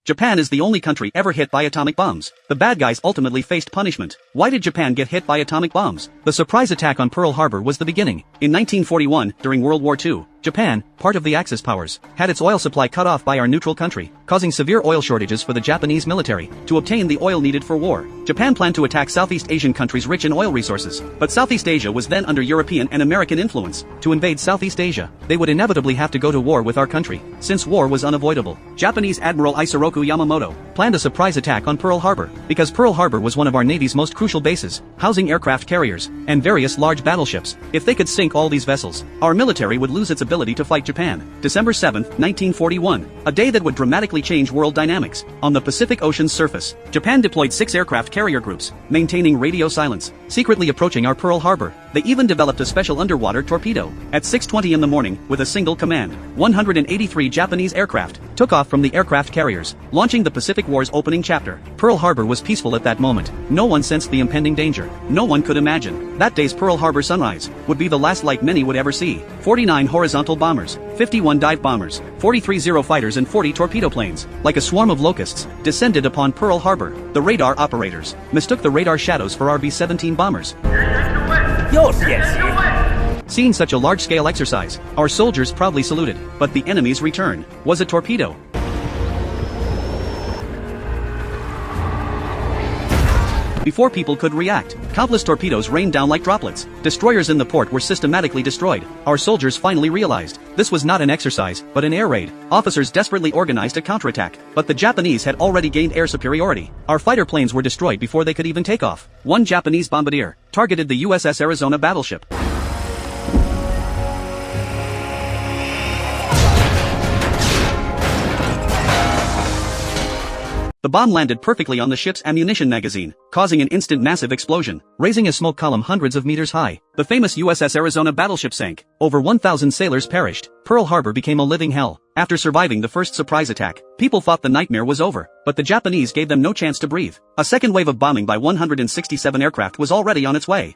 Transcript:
Japan is the only country ever hit by atomic bombs. The bad guys ultimately faced punishment. Why did Japan get hit by atomic bombs? The surprise attack on Pearl Harbor was the beginning. In 1941, during World War II, Japan, part of the Axis powers, had its oil supply cut off by our neutral country, causing severe oil shortages for the Japanese military. To obtain the oil needed for war, Japan planned to attack Southeast Asian countries rich in oil resources. But Southeast Asia was then under European and American influence. To invade Southeast Asia, they would inevitably have to go to war with our country, since war was unavoidable. Japanese Admiral Isoroku Yamamoto planned a surprise attack on Pearl Harbor, because Pearl Harbor was one of our Navy's most crucial bases, housing aircraft carriers and various large battleships. If they could sink all these vessels, our military would lose its ability to fight Japan. December 7, 1941, a day that would dramatically change world dynamics. On the Pacific Ocean's surface, Japan deployed 6 aircraft carrier groups, maintaining radio silence, secretly approaching our Pearl Harbor. They even developed a special underwater torpedo. At 6:20 in the morning, with a single command, 183 Japanese aircraft took off from the aircraft carriers, launching the Pacific War's opening chapter. Pearl Harbor was peaceful at that moment. No one sensed the impending danger. No one could imagine that day's Pearl Harbor sunrise would be the last light many would ever see. 49 horizontal bombers, 51 dive bombers, 43 Zero fighters and 40 torpedo planes, like a swarm of locusts, descended upon Pearl Harbor. The radar operators mistook the radar shadows for our B-17 bombers. Seeing such a large-scale exercise, our soldiers proudly saluted, but the enemy's return was a torpedo. Before people could react, countless torpedoes rained down like droplets. Destroyers in the port were systematically destroyed. Our soldiers finally realized this was not an exercise, but an air raid. Officers desperately organized a counterattack, but the Japanese had already gained air superiority. Our fighter planes were destroyed before they could even take off. One Japanese bombardier targeted the USS Arizona battleship. The bomb landed perfectly on the ship's ammunition magazine, causing an instant massive explosion, raising a smoke column hundreds of meters high. The famous USS Arizona battleship sank. Over 1,000 sailors perished. Pearl Harbor became a living hell. After surviving the first surprise attack, people thought the nightmare was over, but the Japanese gave them no chance to breathe. A second wave of bombing by 167 aircraft was already on its way.